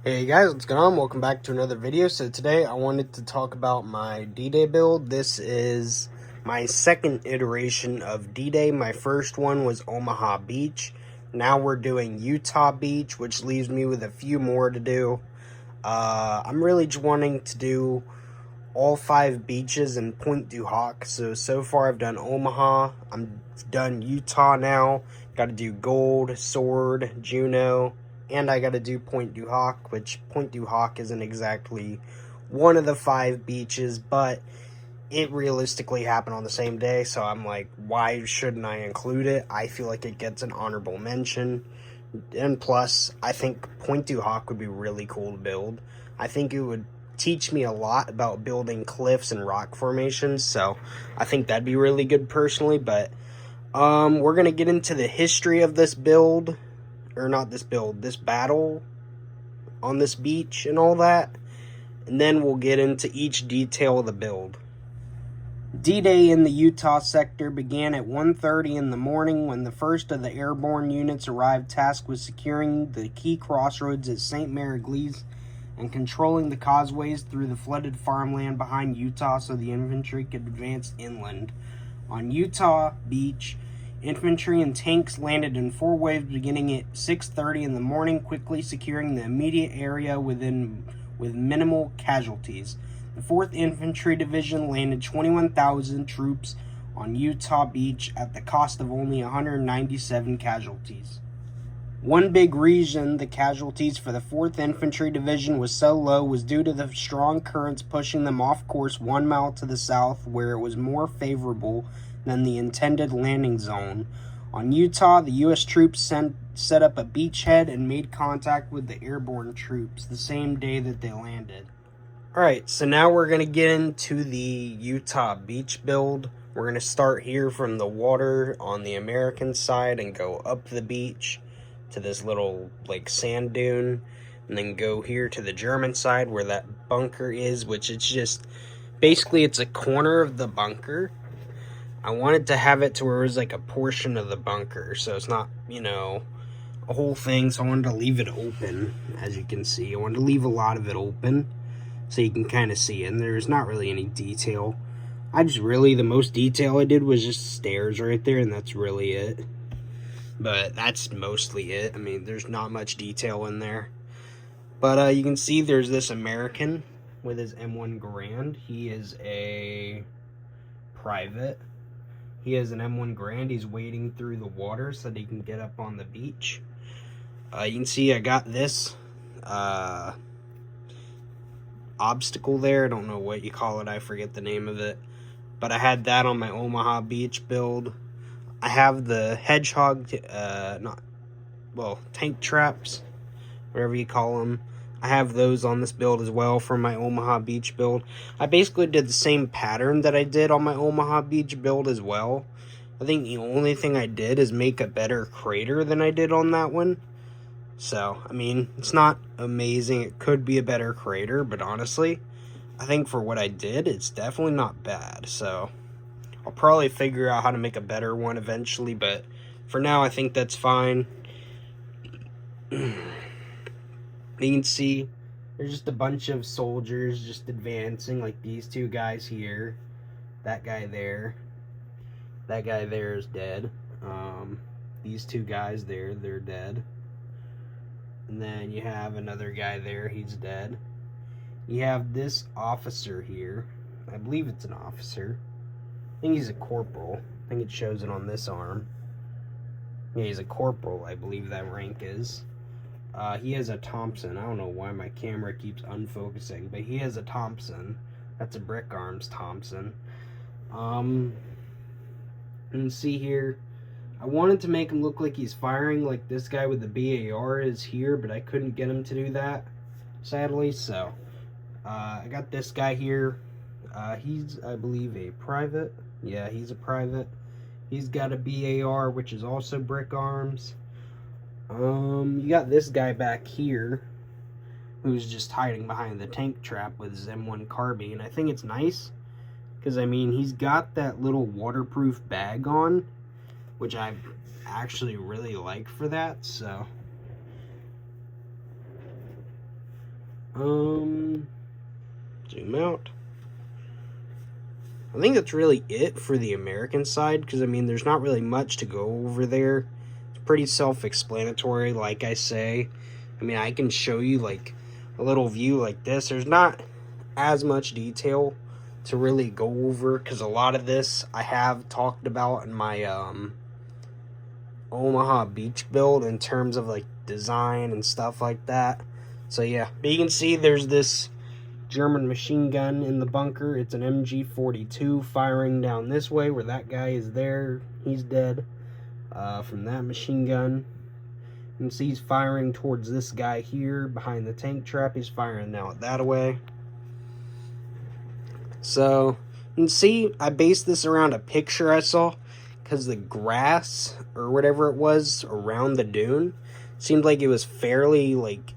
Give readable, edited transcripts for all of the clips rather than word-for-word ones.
Hey guys, what's going on? Welcome back to another video. So today I wanted to talk about my D-Day build. This is my second iteration of D-Day. My first one was Omaha Beach. Now we're doing Utah Beach, which leaves me with a few more to do. I'm really just wanting to do all 5 beaches in Pointe du Hoc. So far I've done Omaha. I'm done Utah now. Got to do Gold, Sword, Juneau, and I got to do Pointe du Hoc, which Pointe du Hoc isn't exactly one of the 5 beaches, but it realistically happened on the same day, so I'm like, why shouldn't I include it? I feel like it gets an honorable mention. And plus, I think Pointe du Hoc would be really cool to build. I think it would teach me a lot about building cliffs and rock formations, so I think that'd be really good personally. But we're gonna get into the history of this build, or not this build, this battle on this beach and all that, and then we'll get into each detail of the build. D-Day in the Utah sector began at 1:30 in the morning when the first of the airborne units arrived tasked with securing the key crossroads at St. Mary-Église and controlling the causeways through the flooded farmland behind Utah so the infantry could advance inland. On Utah Beach, infantry and tanks landed in 4 waves beginning at 6:30 in the morning, quickly securing the immediate area with minimal casualties. The 4th Infantry Division landed 21,000 troops on Utah Beach at the cost of only 197 casualties. One big reason the casualties for the 4th Infantry Division was so low was due to the strong currents pushing them off course 1 mile to the south, where it was more favorable than the intended landing zone. On Utah, the U.S. troops set up a beachhead and made contact with the airborne troops the same day that they landed. Alright, so now we're going to get into the Utah Beach build. We're going to start here from the water on the American side and go up the beach to this little like sand dune, and then go here to the German side where that bunker is, which is just basically it's a corner of the bunker. I wanted to have it to where it was like a portion of the bunker, so it's not, a whole thing. So I wanted to leave it open. As you can see, I wanted to leave a lot of it open so you can kind of see it, and there's not really any detail. The most detail I did was just stairs right there, and that's really it. But that's mostly it. I mean, there's not much detail in there. But you can see there's this American with his M1 Garand. He is a private. He has an M1 Garand. He's wading through the water so that he can get up on the beach. You can see I got this obstacle there. I don't know what you call it. I forget the name of it. But I had that on my Omaha Beach build. I have the hedgehog, tank traps, whatever you call them. I have those on this build as well for my Omaha Beach build. I basically did the same pattern that I did on my Omaha Beach build as well. I think the only thing I did is make a better crater than I did on that one. So, I mean, it's not amazing. It could be a better crater, but honestly, I think for what I did, it's definitely not bad. So, I'll probably figure out how to make a better one eventually, but for now, I think that's fine. You can see there's just a bunch of soldiers just advancing, like these 2 guys here, that guy there. That guy there is dead. These 2 guys there, they're dead. And then you have another guy there, he's dead. You have this officer here. I believe it's an officer. I think he's a corporal. I think it shows it on this arm. Yeah, he's a corporal, I believe that rank is. He has a Thompson. I don't know why my camera keeps unfocusing, but he has a Thompson. That's a Brick Arms Thompson. You can see here, I wanted to make him look like he's firing like this guy with the BAR is here, but I couldn't get him to do that, sadly. So, I got this guy here. He's, I believe, a private. Yeah, he's a private. He's got a BAR, which is also Brick Arms. You got this guy back here, who's just hiding behind the tank trap with his M1 carbine. I think it's nice, because, I mean, he's got that little waterproof bag on, which I actually really like for that, so Zoom out. I think that's really it for the American side, because, I mean, there's not really much to go over there. It's pretty self-explanatory, like I say. I mean, I can show you, like, a little view like this. There's not as much detail to really go over, because a lot of this I have talked about in my Omaha Beach build in terms of, like, design and stuff like that. So, yeah. But you can see there's this German machine gun in the bunker. It's an MG42 firing down this way where that guy is there. He's dead from that machine gun. You can see he's firing towards this guy here behind the tank trap. He's firing now that way. So you can see I based this around a picture I saw, because the grass or whatever it was around the dune seemed like it was fairly, like,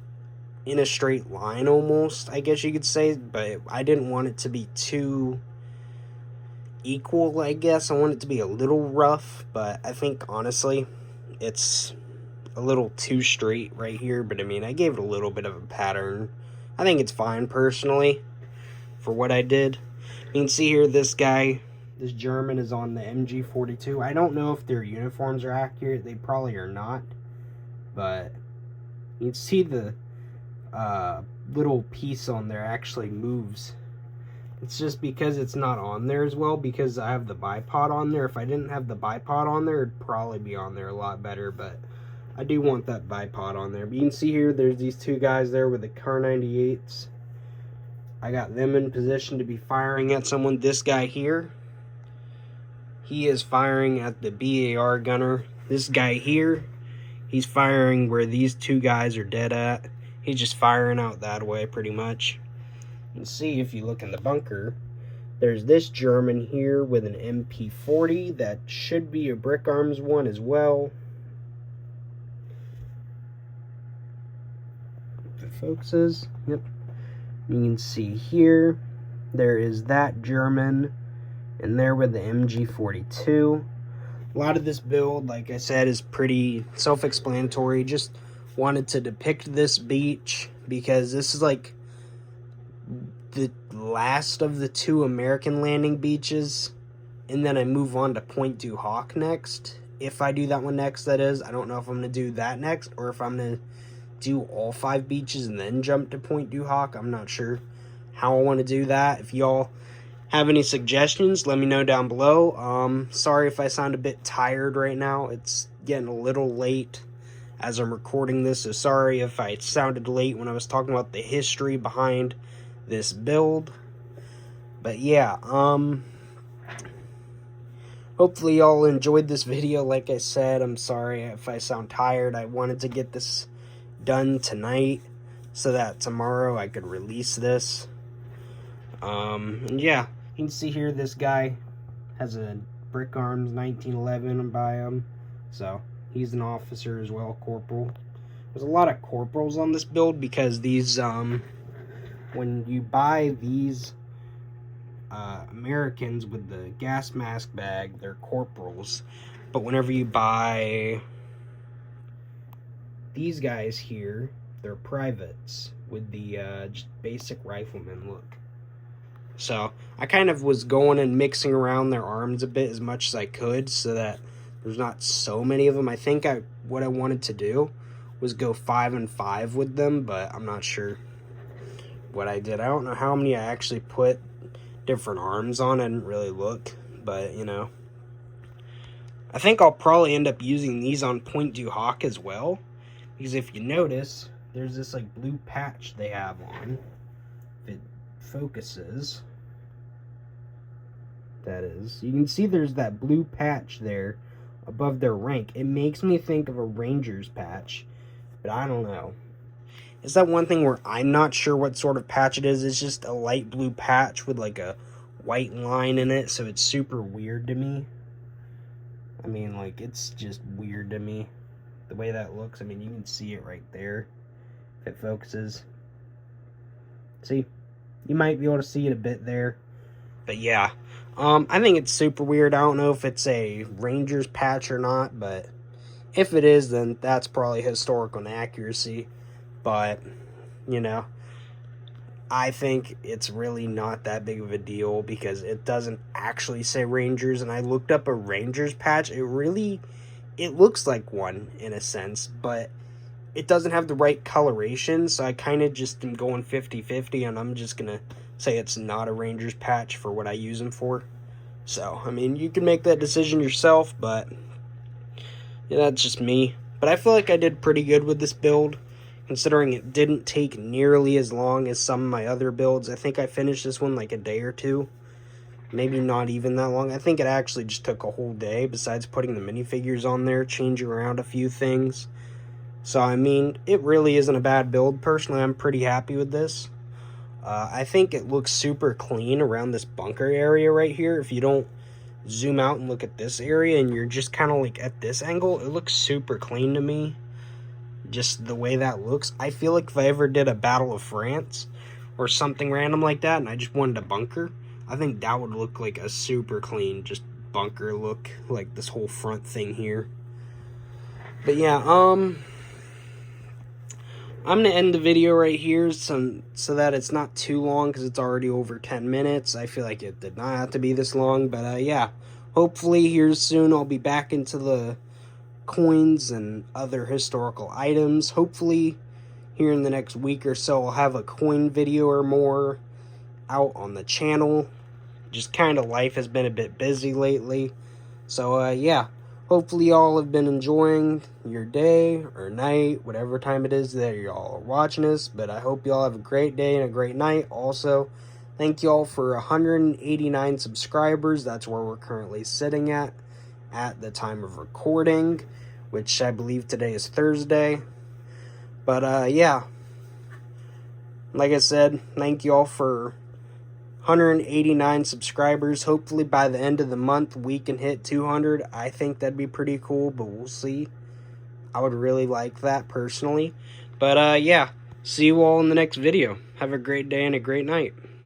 in a straight line almost, I guess you could say, but I didn't want it to be too equal, I guess. I want it to be a little rough, but I think, honestly, it's a little too straight right here, but I mean, I gave it a little bit of a pattern. I think it's fine, personally, for what I did. You can see here, this guy, this German, is on the MG42. I don't know if their uniforms are accurate. They probably are not, but you can see the little piece on there actually moves. It's just because it's not on there as well, because I have the bipod on there. If I didn't have the bipod on there, it'd probably be on there a lot better, but I do want that bipod on there. But you can see here, there's these two guys there with the Kar-98s. I got them in position to be firing at someone. This guy here, he is firing at the BAR gunner. This guy here, he's firing where these two guys are dead at. He's just firing out that way, pretty much. You can see, if you look in the bunker, there's this German here with an MP40. That should be a Brick Arms one as well. If it focuses, yep. You can see here, there is that German, and there with the MG42. A lot of this build, like I said, is pretty self-explanatory. Just wanted to depict this beach because this is like the last of the two American landing beaches, and then I move on to Pointe du Hoc next. If I do that one next, that is. I don't know if I'm going to do that next, or if I'm going to do all 5 beaches and then jump to Pointe du Hoc. I'm not sure how I want to do that. If y'all have any suggestions, let me know down below. Sorry if I sound a bit tired right now. It's getting a little late as I'm recording this, so sorry if I sounded late when I was talking about the history behind this build. But yeah, hopefully y'all enjoyed this video. Like I said, I'm sorry if I sound tired. I wanted to get this done tonight so that tomorrow I could release this. And yeah, you can see here this guy has a Brick Arms 1911 by him, so he's an officer as well, corporal. There's a lot of corporals on this build because these when you buy these Americans with the gas mask bag, they're corporals, but whenever you buy these guys here, they're privates with the just basic rifleman look. So I kind of was going and mixing around their arms a bit as much as I could so that there's not so many of them. I think what I wanted to do was go 5 and 5 with them, but I'm not sure what I did. I don't know how many I actually put different arms on. I didn't really look, but you know. I think I'll probably end up using these on Pointe du Hoc as well, because if you notice, there's this like blue patch they have on. If it focuses, that is, you can see there's that blue patch there above their rank. It makes me think of a Rangers patch, but I don't know. It's that one thing where I'm not sure what sort of patch it is. It's just a light blue patch with like a white line in it, so it's super weird to me. I mean, like, it's just weird to me, the way that looks. I mean, you can see it right there if it focuses. See? You might be able to see it a bit there. But yeah, I think it's super weird. I don't know if it's a Rangers patch or not, but if it is, then that's probably historical inaccuracy. But, you know, I think it's really not that big of a deal because it doesn't actually say Rangers, and I looked up a Rangers patch. It looks like one in a sense, but it doesn't have the right coloration, so I kind of just am going 50-50, and I'm just going to say it's not a Rangers patch for what I use them for. So, I mean, you can make that decision yourself, but yeah, that's just me. But I feel like I did pretty good with this build, considering it didn't take nearly as long as some of my other builds. I think I finished this one like a day or two. Maybe not even that long. I think it actually just took a whole day, besides putting the minifigures on there, changing around a few things. So, I mean, it really isn't a bad build. Personally, I'm pretty happy with this. I think it looks super clean around this bunker area right here. If you don't zoom out and look at this area and you're just kind of like at this angle, it looks super clean to me. Just the way that looks. I feel like if I ever did a Battle of France or something random like that and I just wanted a bunker, I think that would look like a super clean just bunker look, like this whole front thing here. But yeah, I'm going to end the video right here so that it's not too long, because it's already over 10 minutes. I feel like it did not have to be this long, but yeah, hopefully here soon I'll be back into the coins and other historical items. Hopefully here in the next week or so I'll have a coin video or more out on the channel. Just kind of life has been a bit busy lately. So yeah, hopefully y'all have been enjoying your day or night, whatever time it is that y'all are watching this. But I hope y'all have a great day and a great night. Also, thank y'all for 189 subscribers. That's where we're currently sitting at the time of recording, which I believe today is Thursday. But yeah, like I said, thank y'all for 189 subscribers. Hopefully by the end of the month we can hit 200. I think that'd be pretty cool, but we'll see. I would really like that personally. But yeah, see you all in the next video. Have a great day and a great night.